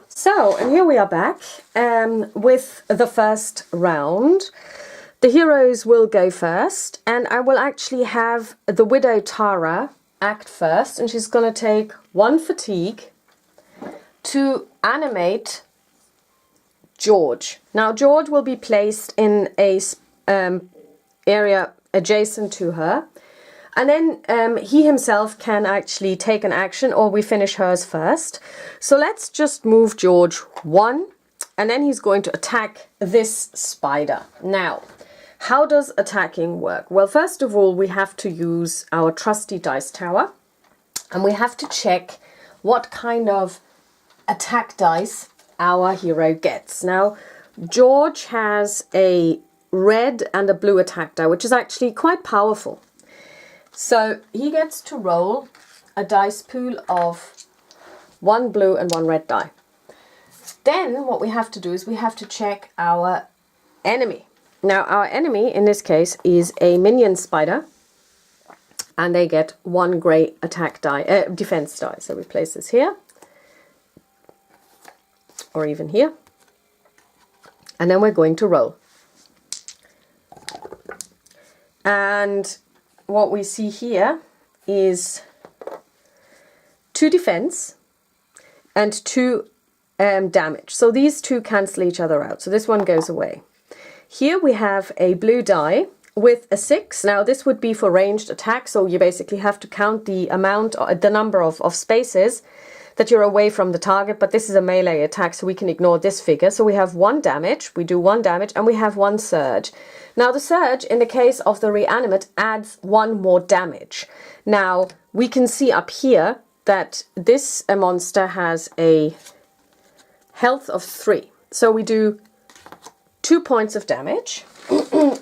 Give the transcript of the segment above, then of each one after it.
So, and here we are back with the first round. The heroes will go first, and I will actually have the Widow Tara act first, and she's going to take 1 fatigue to animate George. Now, George will be placed in a area adjacent to her, and then he himself can actually take an action, or we finish hers first. So let's just move George 1, and then he's going to attack this spider. Now, how does attacking work? Well, first of all, we have to use our trusty dice tower, and we have to check what kind of attack dice our hero gets. Now, George has a red and a blue attack die, which is actually quite powerful. So he gets to roll a dice pool of 1 blue and 1 red die. Then what we have to do is we have to check our enemy. Now, our enemy in this case is a minion spider, and they get 1 grey attack die, defense die. So we place this here, or even here, and then we're going to roll. And what we see here is 2 defense and 2 damage. So these 2 cancel each other out. So this one goes away. Here we have a blue die with a 6. Now this would be for ranged attack. So you basically have to count the amount, the number of spaces that you're away from the target. But this is a melee attack, so we can ignore this figure. So we have 1 damage. We do 1 damage, and we have 1 surge. Now the surge, in the case of the reanimate, adds 1 more damage. Now we can see up here that this monster has a health of 3. So we do 2 points of damage.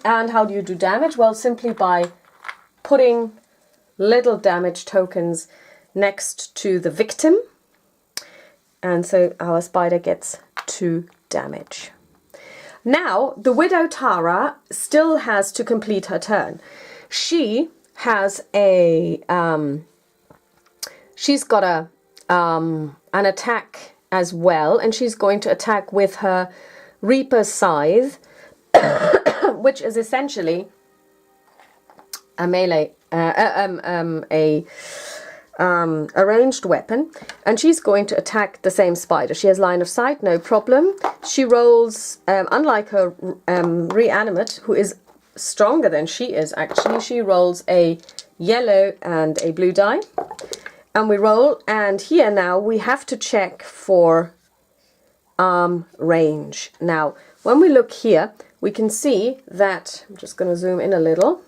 And how do you do damage? Well, simply by putting little damage tokens next to the victim. And so our spider gets 2 damage. Now, the Widow Tara still has to complete her turn. She has a, she's got a, an attack as well, and she's going to attack with her Reaper Scythe, which is essentially a melee, a ranged weapon, and she's going to attack the same spider. She has line of sight, no problem. She rolls, unlike her reanimate, who is stronger than she is actually, she rolls a yellow and a blue die. And we roll, and here now we have to check for range. Now, when we look here, we can see that, I'm just going to zoom in a little,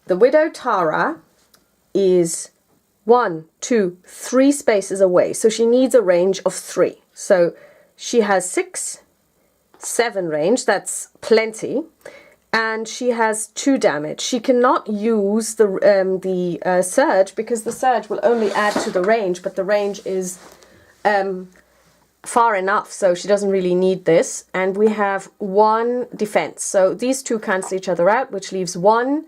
the Widow Tara is 1, 2, 3 spaces away, so she needs a range of 3. So she has 6, 7 range, that's plenty, and she has 2 damage. She cannot use the surge, because the surge will only add to the range, but the range is far enough, so she doesn't really need this. And we have 1 defense, so these 2 cancel each other out, which leaves 1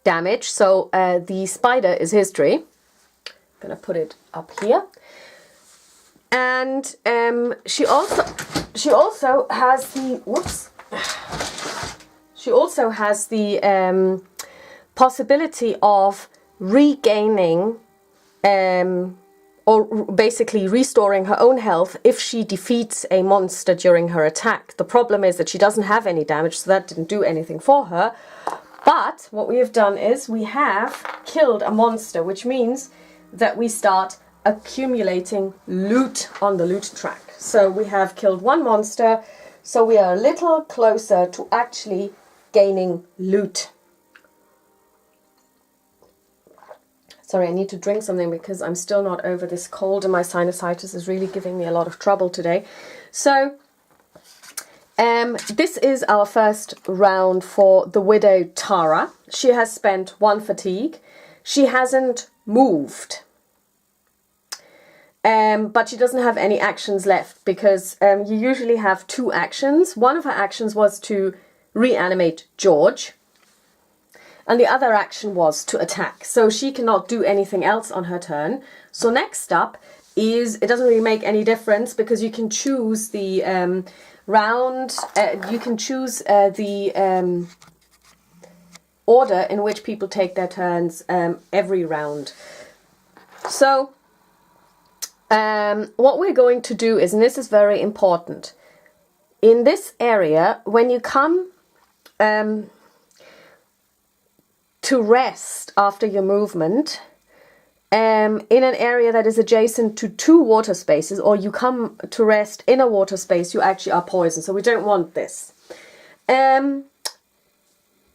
damage. So the spider is history. I'm gonna put it up here. And she also has the possibility of regaining or basically restoring her own health if she defeats a monster during her attack. The problem is that she doesn't have any damage, so that didn't do anything for her. But what we have done is we have killed a monster, which means that we start accumulating loot on the loot track. So we have killed 1 monster, so we are a little closer to actually gaining loot. Sorry, I need to drink something because I'm still not over this cold, and my sinusitis is really giving me a lot of trouble today. So this is our first round for the Widow Tara. She has spent 1 fatigue. She hasn't moved. But she doesn't have any actions left, because you usually have 2 actions. One of her actions was to reanimate George. And the other action was to attack. So she cannot do anything else on her turn. So next up is, it doesn't really make any difference because you can choose the you can choose the order in which people take their turns every round. So what we're going to do is, and this is very important, in this area, when you come to rest after your movement, in an area that is adjacent to 2 water spaces, or you come to rest in a water space, you actually are poisoned. So we don't want this.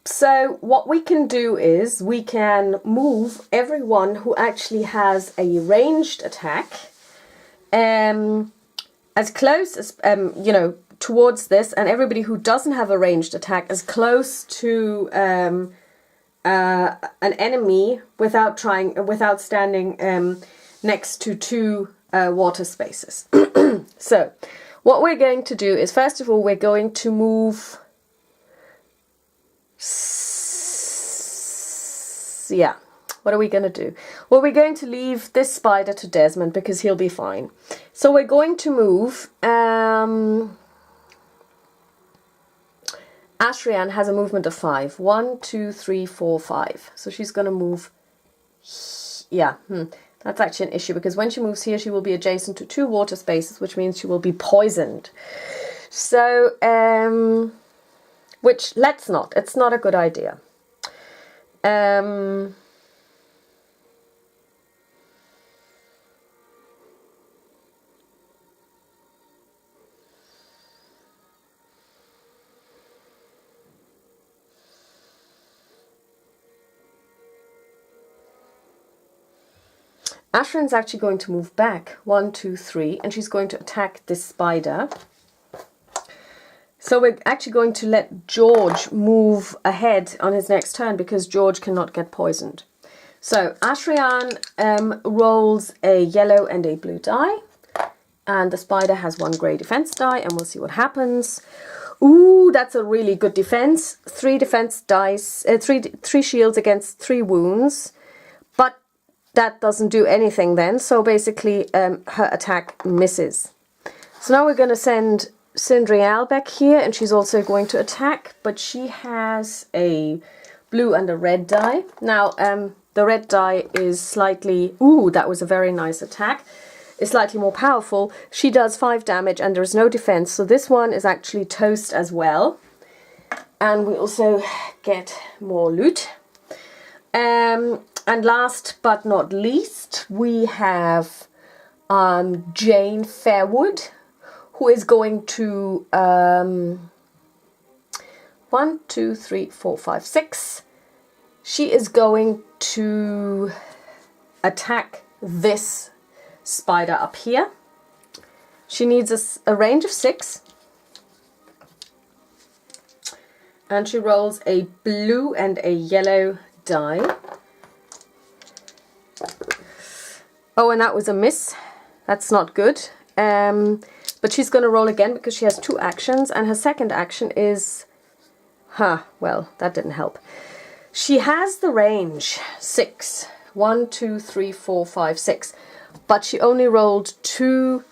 So what we can do is we can move everyone who actually has a ranged attack as close as, you know, towards this, and everybody who doesn't have a ranged attack as close to an enemy without standing next to 2 water spaces. So what we're going to do is, first of all, we're going to move, yeah, what are we going to do? Well, we're going to leave this spider to Desmond because he'll be fine. So we're going to move, Ashrian has a movement of 5. 1, 2, 3, 4, 5. So she's going to move. Yeah, that's actually an issue because when she moves here, she will be adjacent to 2 water spaces, which means she will be poisoned. So, which let's not. It's not a good idea. Ashrin's actually going to move back 1, 2, 3, and she's going to attack this spider. So we're actually going to let George move ahead on his next turn because George cannot get poisoned. So Ashrian rolls a yellow and a blue die, and the spider has 1 grey defense die, and we'll see what happens. Ooh, that's a really good defense. 3 defense dice, 3 shields against 3 wounds, but that doesn't do anything then, so basically her attack misses. So now we're going to send Cindrial back here, and she's also going to attack, but she has a blue and a red die. Now, the red die is slightly... Ooh, that was a very nice attack. Is slightly more powerful. She does 5 damage and there is no defense, so this one is actually toast as well. And we also get more loot. And last but not least, we have Jane Fairwood, who is going to 1, 2, 3, 4, 5, 6. She is going to attack this spider up here. She needs a range of 6. And she rolls a blue and a yellow die. Oh, and that was a miss. That's not good. But she's going to roll again because she has 2 actions, and her second action is... well, that didn't help. She has the range 6. 1, 2, 3, 4, 5, 6. But she only rolled 2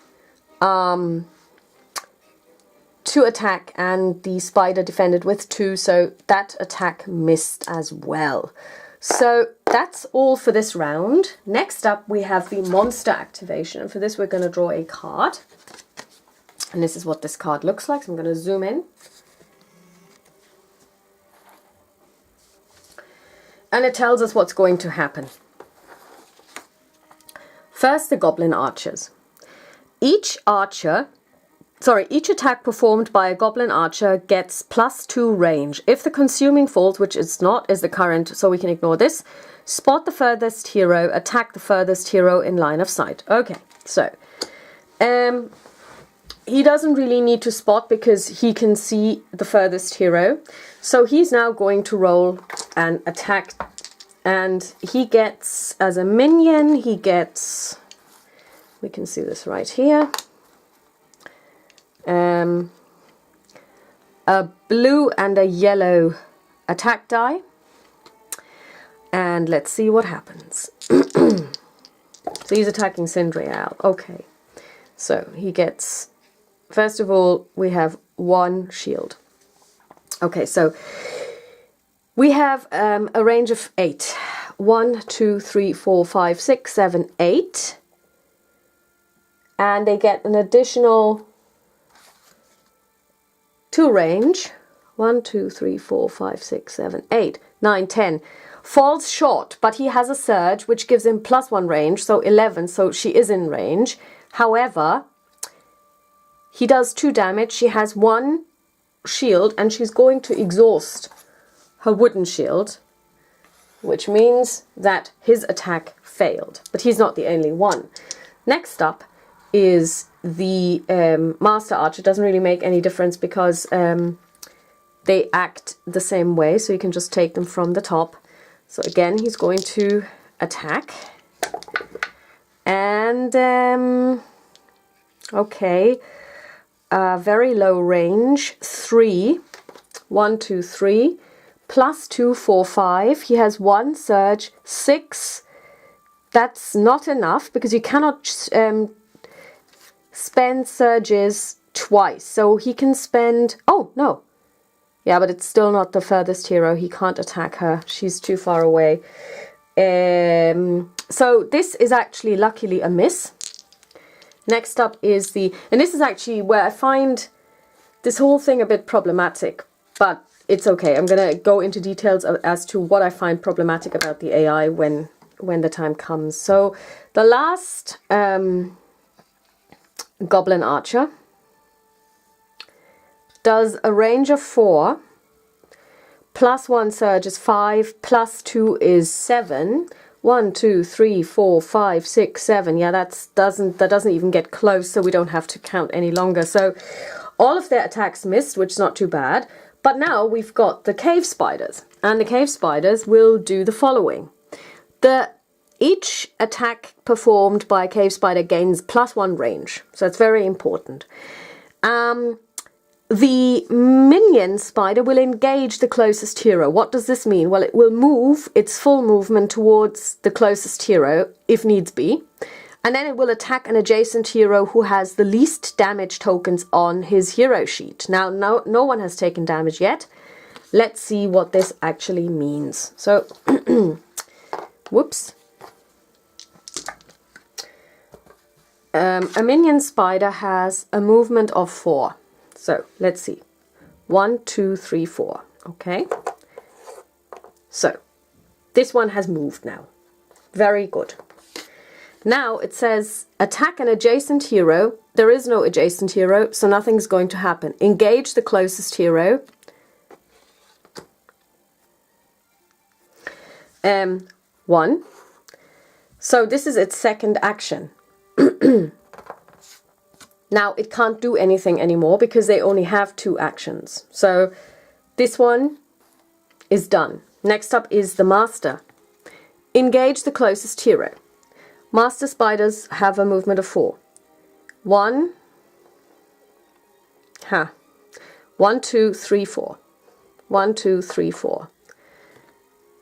attack, and the spider defended with 2, so that attack missed as well. So that's all for this round. Next up we have the monster activation, and for this we're going to draw a card. And this is what this card looks like, so I'm going to zoom in. And it tells us what's going to happen. First, the Goblin Arches. Each attack performed by a Goblin Archer gets +2 range. If the consuming falls, which it's not, is the current, so we can ignore this. Spot the furthest hero, attack the furthest hero in line of sight. Okay, so he doesn't really need to spot because he can see the furthest hero. So he's now going to roll an attack, and he gets, as a minion, he gets, we can see this right here, a blue and a yellow attack die. And let's see what happens. So he's attacking Sindrial. Okay. So he gets, first of all, we have 1 shield. Okay, so we have a range of 8. 1, 2, 3, 4, 5, 6, 7, 8. And they get an additional 2 range. 1, 2, 3, 4, 5, 6, 7, 8, 9, 10. Falls short, but he has a surge, which gives him +1 range, so 11, so she is in range. However, he does 2 damage. She has 1 shield, and she's going to exhaust her wooden shield, which means that his attack failed. But he's not the only one. Next up is the Master Archer. Doesn't really make any difference because they act the same way, so you can just take them from the top. So again, he's going to attack. And, okay, very low range, 3. 1, 2, 3. +2, 4, 5. He has 1 surge, 6. That's not enough because you cannot spend surges twice. So he can spend, oh, no. Yeah, but it's still not the furthest hero. He can't attack her. She's too far away. So this is actually luckily a miss. Next up is the... And this is actually where I find this whole thing a bit problematic. But it's okay. I'm going to go into details as to what I find problematic about the AI when the time comes. So the last Goblin Archer does a range of 4, +1 surge is 5, +2 is 7. 1, 2, 3, 4, 5, 6, 7. Yeah, that doesn't even get close, so we don't have to count any longer. So all of their attacks missed, which is not too bad. But now we've got the cave spiders, and the cave spiders will do the following. Each attack performed by a cave spider gains +1 range, so it's very important. The minion spider will engage the closest hero. What does this mean? Well, it will move its full movement towards the closest hero, if needs be. And then it will attack an adjacent hero who has the least damage tokens on his hero sheet. Now, no one has taken damage yet. Let's see what this actually means. So, whoops. A minion spider has a movement of 4. So, let's see. 1, 2, 3, 4. Okay. So, this one has moved now. Very good. Now it says, attack an adjacent hero. There is no adjacent hero, so nothing's going to happen. Engage the closest hero. 1. So this is its second action. Now it can't do anything anymore because they only have 2 actions. So this one is done. Next up is the master. Engage the closest hero. Master spiders have a movement of 4. 1, 2, 3, 4. 1, 2, 3, 4.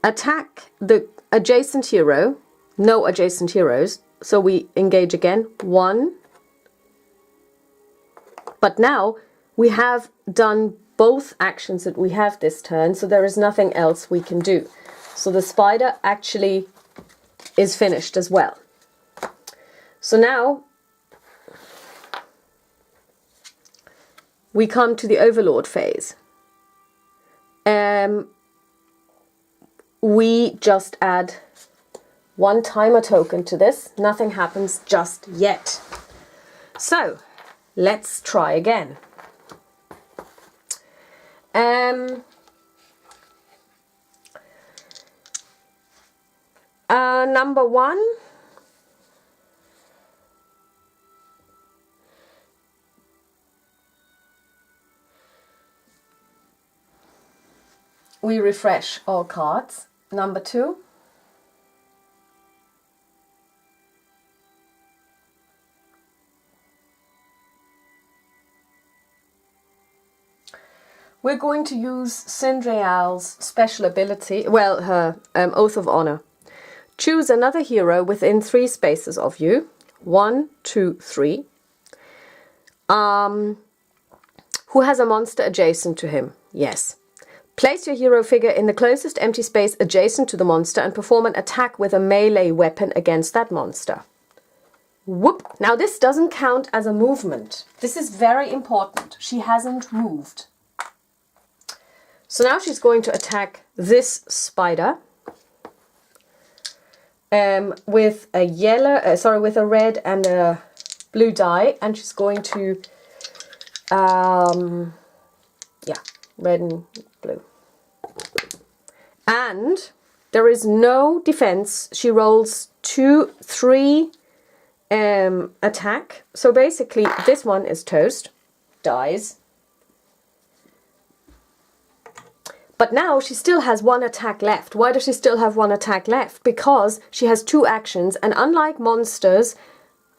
Attack the adjacent hero. No adjacent heroes. So we engage again. 1. But now we have done both actions that we have this turn, so there is nothing else we can do. So the spider actually is finished as well. So now we come to the Overlord phase. We just add 1 timer token to this. Nothing happens just yet. So let's try again. Number 1. We refresh all cards. Number 2. we're going to use Cindrial's special ability, well, her Oath of Honor. Choose another hero within 3 spaces of you. 1, 2, 3. Who has a monster adjacent to him? Yes. Place your hero figure in the closest empty space adjacent to the monster and perform an attack with a melee weapon against that monster. Whoop! Now this doesn't count as a movement. This is very important. She hasn't moved. So now she's going to attack this spider with a with a red and a blue die, and she's going to red and blue. And there is no defense. She rolls 2, 3 attack. So basically this one is toast, dies. But now she still has 1 attack left. Why does she still have 1 attack left? Because she has 2 actions, and unlike monsters,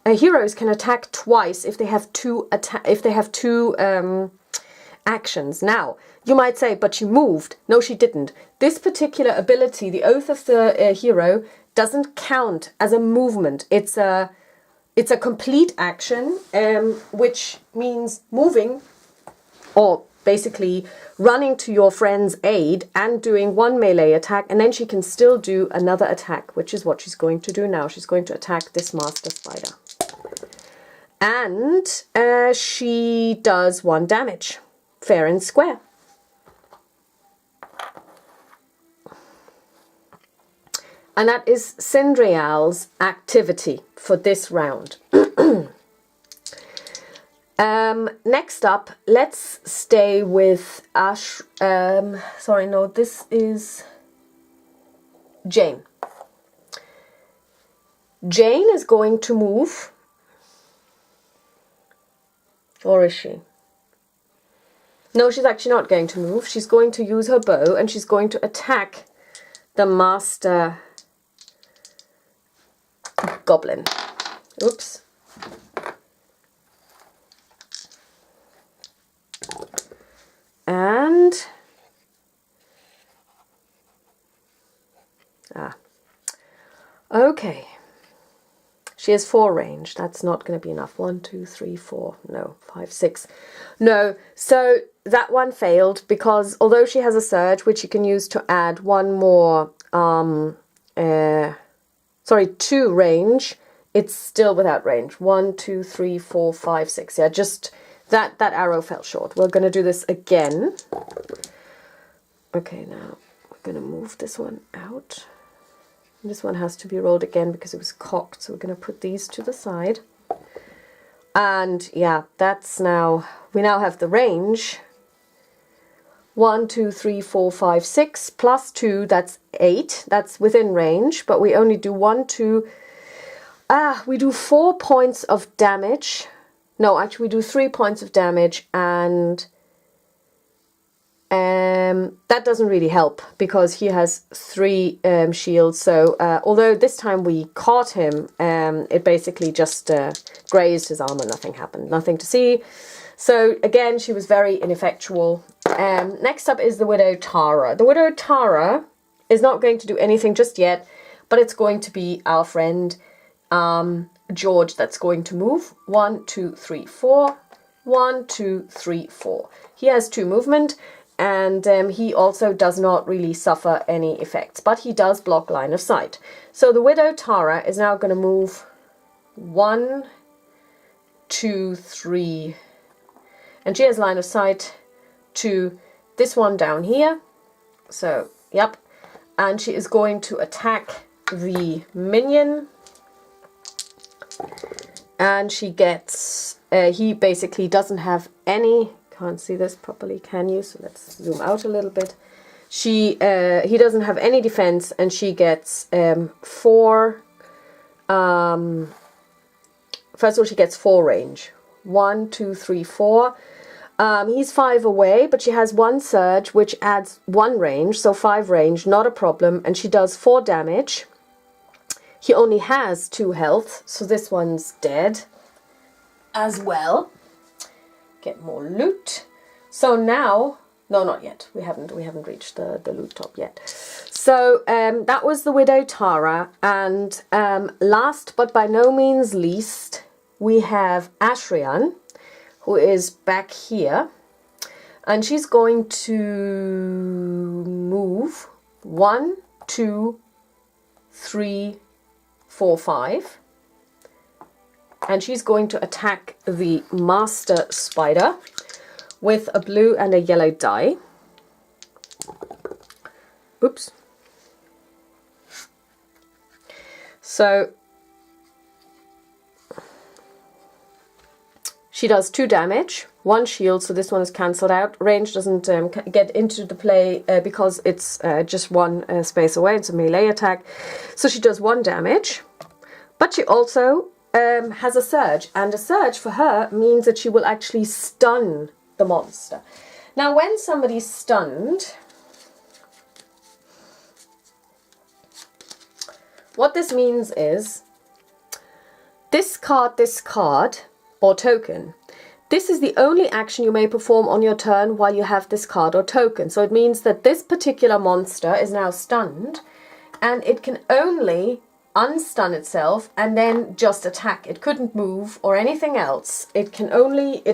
heroes can attack twice if they have 2 actions. Now, you might say, but she moved. No, she didn't. This particular ability, the Oath of the Hero, doesn't count as a movement. It's a complete action, which means moving, or basically running to your friend's aid and doing 1 melee attack, and then she can still do another attack, which is what she's going to do now. She's going to attack this master spider. And she does 1 damage. Fair and square. And that is Cindrial's activity for this round. Next up, let's stay with Ash. Sorry, no, this is Jane. Jane is going to move. Or is she? No, she's actually not going to move. She's going to use her bow and she's going to attack the master goblin. Oops. And okay. She has 4 range. That's not going to be enough. 1, 2, 3, 4. No, 5, 6. No. So that one failed because although she has a surge, which you can use to add 1 more, 2 range, it's still without range. 1, 2, 3, 4, 5, 6. Yeah, just that arrow fell short. We're going to do this again. Okay, now we're going to move this one out. This one has to be rolled again because it was cocked, so we're going to put these to the side. And yeah, that's now, we now have the range. 1, 2, 3, 4, 5, 6 plus 2, that's 8. That's within range, but we only do 1, 2. We do 4 points of damage. No, actually we do 3 points of damage, and that doesn't really help because he has 3 shields. So although this time we caught him, it basically just grazed his armor. Nothing happened, nothing to see. So again, she was very ineffectual. Next up is the Widow Tara. The Widow Tara is not going to do anything just yet, but it's going to be our friend George that's going to move. 1, 2, 3, 4. 1, 2, 3, 4. He has 2 movement. And he also does not really suffer any effects, but he does block line of sight. So the Widow Tara is now going to move 1, 2, 3, and she has line of sight to this one down here. So, yep. And she is going to attack the minion. And she gets, he basically doesn't have any... Can't see this properly, can you? So let's zoom out a little bit. He doesn't have any defense, and she gets 4. First of all, she gets 4 range. 1, 2, 3, 4. He's 5 away, but she has 1 surge, which adds 1 range, so 5 range, not a problem. And she does 4 damage. He only has 2 health, so this one's dead as well. Get more loot. So now No, not yet. We haven't reached the loot top yet. So that was the Widow Tara. And last but by no means least, we have Ashrian, who is back here. And she's going to move 1, 2, 3, 4, 5. And she's going to attack the Master Spider with a blue and a yellow die. Oops. So she does 2 damage, 1 shield, so this one is cancelled out. Range doesn't get into the play because it's just 1 space away. It's a melee attack. So she does 1 damage, but she also has a surge, and a surge for her means that she will actually stun the monster. Now, when somebody's stunned, what this means is discard this card or token. This is the only action you may perform on your turn while you have this card or token. So it means that this particular monster is now stunned, and it can only unstun itself and then just attack. It couldn't move or anything else. It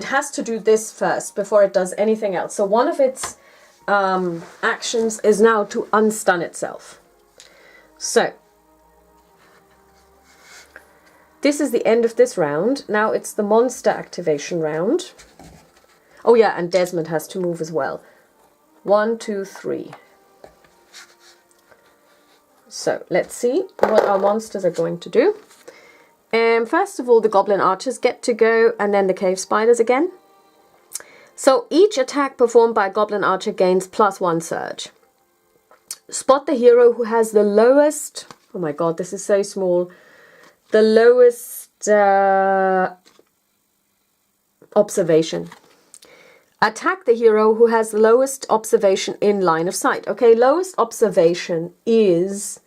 has to do this first before it does anything else. So one of its actions is now to unstun itself. So this is the end of this round. Now it's the monster activation round. Oh yeah, and Desmond has to move as well. 1, 2, 3. So let's see what our monsters are going to do. First of all, the Goblin Arches get to go, and then the Cave Spiders again. So each attack performed by a Goblin Archer gains +1 surge. Spot the hero who has the lowest... Oh my god, this is so small. The lowest observation. Attack the hero who has the lowest observation in line of sight. Okay, lowest observation is...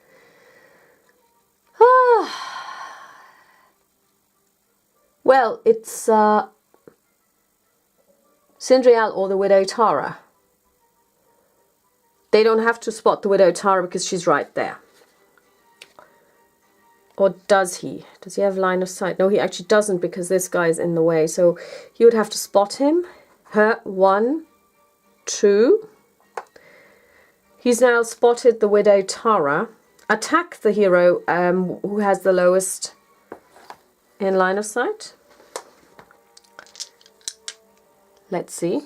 well, it's Sindrial or the Widow Tara. They don't have to spot the Widow Tara because she's right there. Or does he? Does he have line of sight? No, he actually doesn't because this guy is in the way. So he would have to spot him. Her 1, 2. He's now spotted the Widow Tara. Attack the hero who has the lowest in line of sight. Let's see.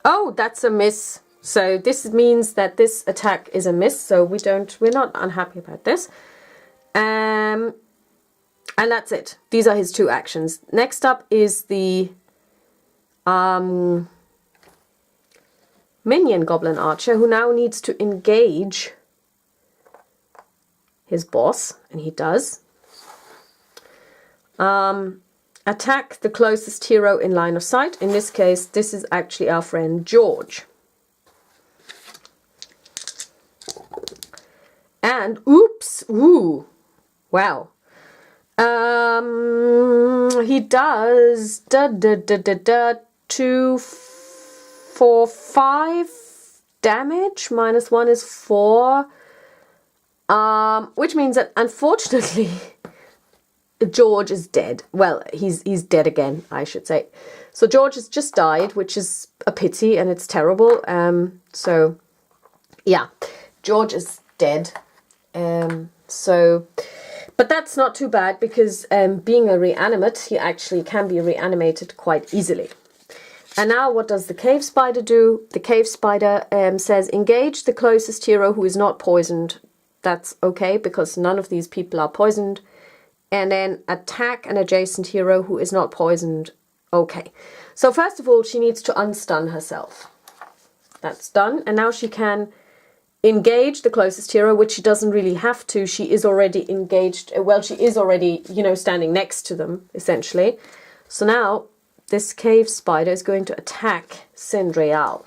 Oh, that's a miss. So this means that this attack is a miss. So we're not unhappy about this. And that's it. These are his 2 actions. Next up is the Minion Goblin Archer, who now needs to engage his boss, and he does. Attack the closest hero in line of sight. In this case, this is actually our friend George. And oops, ooh, wow. He does 2, 4, 5 damage. -1 is 4. Which means that unfortunately George is dead. Well, he's dead again, I should say. So George has just died, which is a pity and it's terrible. So yeah, George is dead. But that's not too bad because being a reanimate, he actually can be reanimated quite easily. And now what does the Cave Spider do? The Cave Spider says engage the closest hero who is not poisoned. That's okay because none of these people are poisoned. And then attack an adjacent hero who is not poisoned. Okay. So first of all, she needs to unstun herself. That's done. And now she can engage the closest hero, which she doesn't really have to. She is already engaged. Well, she is already, standing next to them, essentially. So now this Cave Spider is going to attack Sindrial.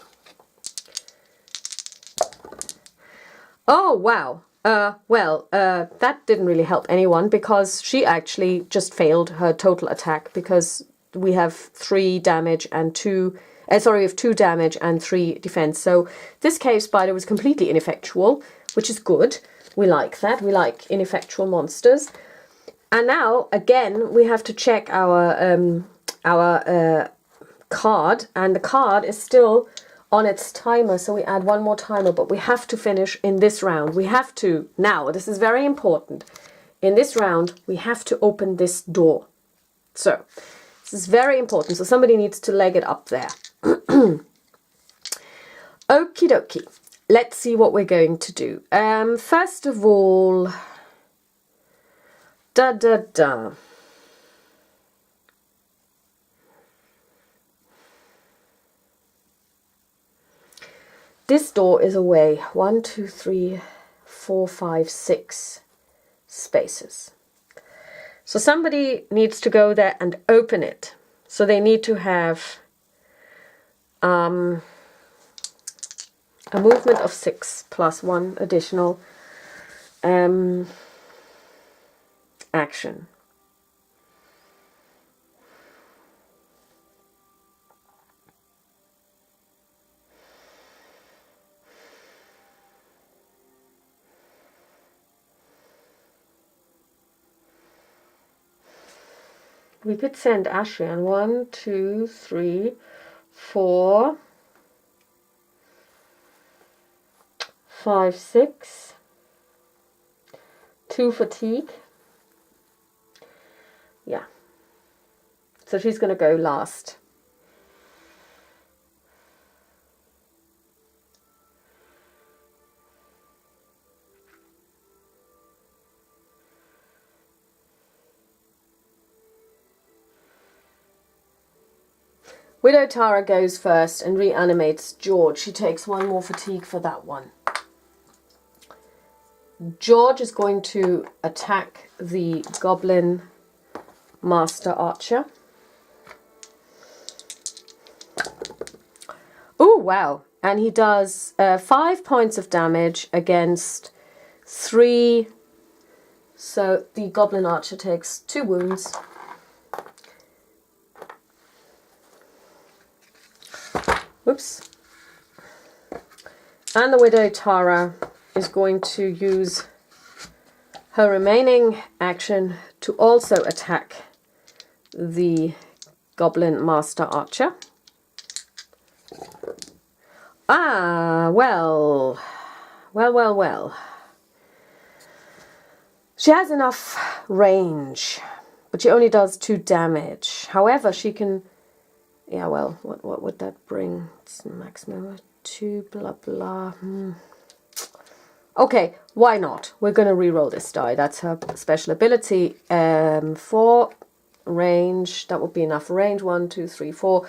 Oh, wow. That didn't really help anyone because she actually just failed her total attack because we have 3 damage and 2 sorry, with 2 damage and 3 defense. So this cave spider was completely ineffectual, which is good. We like that. We like ineffectual monsters. And now, again, we have to check our card, and the card is still on its timer, so we add 1 more timer, but we have to finish in this round. We have to, now, this is very important. In this round, we have to open this door. So, this is very important. So somebody needs to leg it up there. Okie dokie. Let's see what we're going to do. First of all, This door is away 1, 2, 3, 4, 5, 6 spaces. So somebody needs to go there and open it. So they need to have a movement of 6 plus 1 additional action. We could send Ashian 1, 2, 3, 4, 5, 6, 2 fatigue. Yeah. So she's going to go last. Widow Tara goes first and reanimates George. She takes 1 more fatigue for that one. George is going to attack the Goblin Master Archer. Oh, wow. And he does 5 points of damage against 3. So the Goblin Archer takes 2 wounds. Whoops. And the Widow Tara is going to use her remaining action to also attack the Goblin Master Archer. Ah, well. She has enough range, but she only does 2 damage. However, she can... Yeah, well, what would that bring? It's maximum of 2, blah, blah. Okay, why not? We're going to reroll this die. That's her special ability. 4 range. That would be enough range. 1, 2, 3, 4.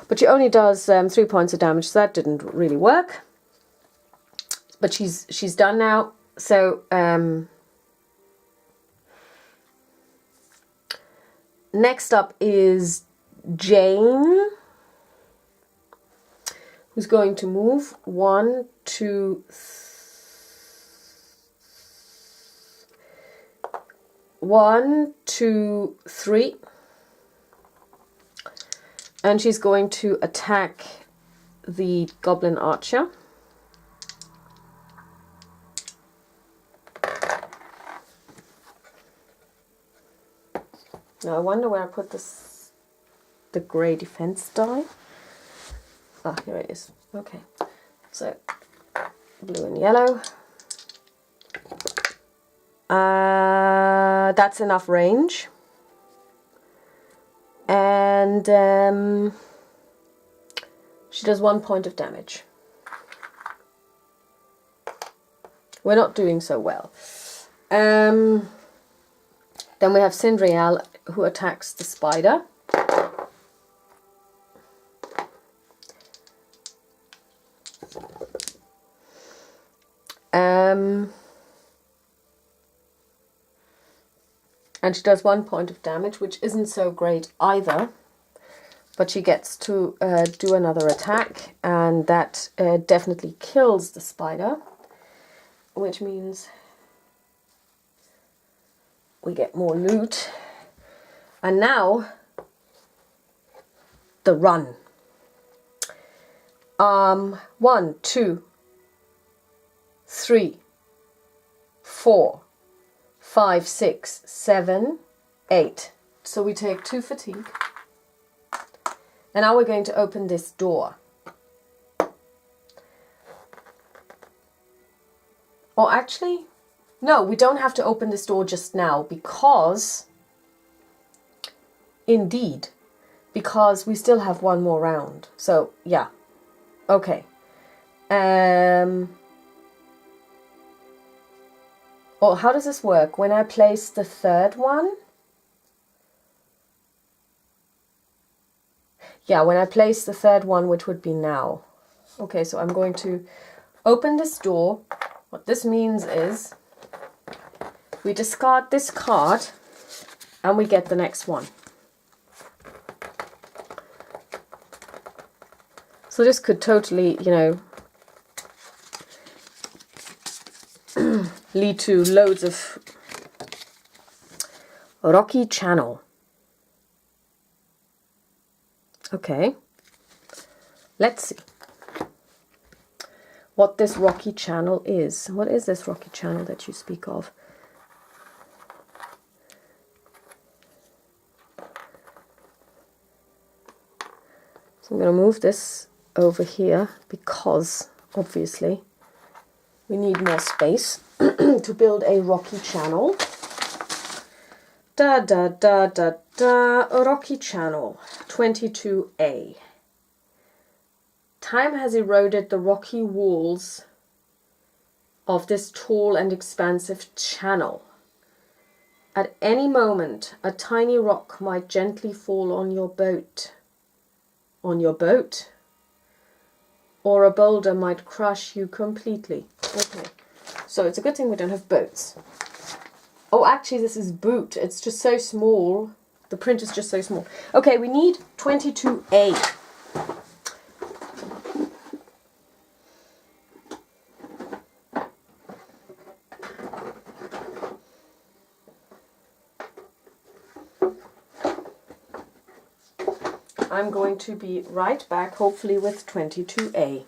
But she only does 3 points of damage, so that didn't really work. But she's done now. So, next up is Jane, who's going to move 1, 2, 1, 2, 3, and she's going to attack the Goblin Archer. Now I wonder where I put this, the grey defense die. Ah, here it is. Okay, so blue and yellow. That's enough range. And she does 1 point of damage. We're not doing so well. Then we have Cindriel, who attacks the spider. And she does 1 point of damage, which isn't so great either. But she gets to do another attack, and that definitely kills the spider, which means we get more loot. And now, the run. 1, 2, 3, 4, 5, 6, 7, 8. So we take 2 fatigue. And now we're going to open this door. Or actually, no, we don't have to open this door just now because, indeed, because we still have one more round. So, yeah. Okay. Oh, how does this work? When I place the third one? Yeah, when I place the third one, which would be now. Okay, so I'm going to open this door. What this means is we discard this card and we get the next one. So this could totally, you know, lead to loads of rocky channel. Okay, let's see what this rocky channel is. What is this rocky channel that you speak of? So I'm going to move this over here because obviously we need more space to build a rocky channel. Da da da da da, a rocky channel, 22A. Time has eroded the rocky walls of this tall and expansive channel. At any moment, a tiny rock might gently fall on your boat. On your boat? Or a boulder might crush you completely. Okay, so it's a good thing we don't have boats. Oh, actually, this is boot. It's just so small. The print is just so small. Okay, we need 22A. I'm going to be right back, hopefully with 22A.